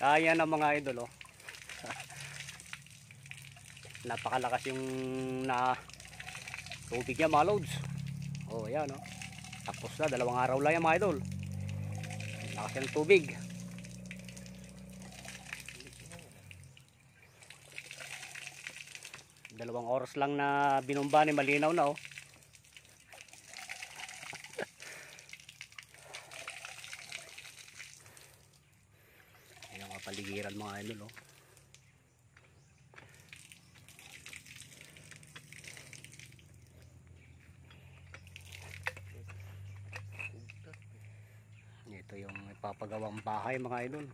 Kaya na mga idol, oh. Napakalakas yung na tubig niya mga loads. Oh, yan, oh. Tapos na, 2 araw lang yan mga idol. Lakas ng tubig. Dalawang oras lang na binomba ni, malinaw na, oh. Ayan ang paligiran mga idol, oh. Ito yung ipapagawang bahay mga idol.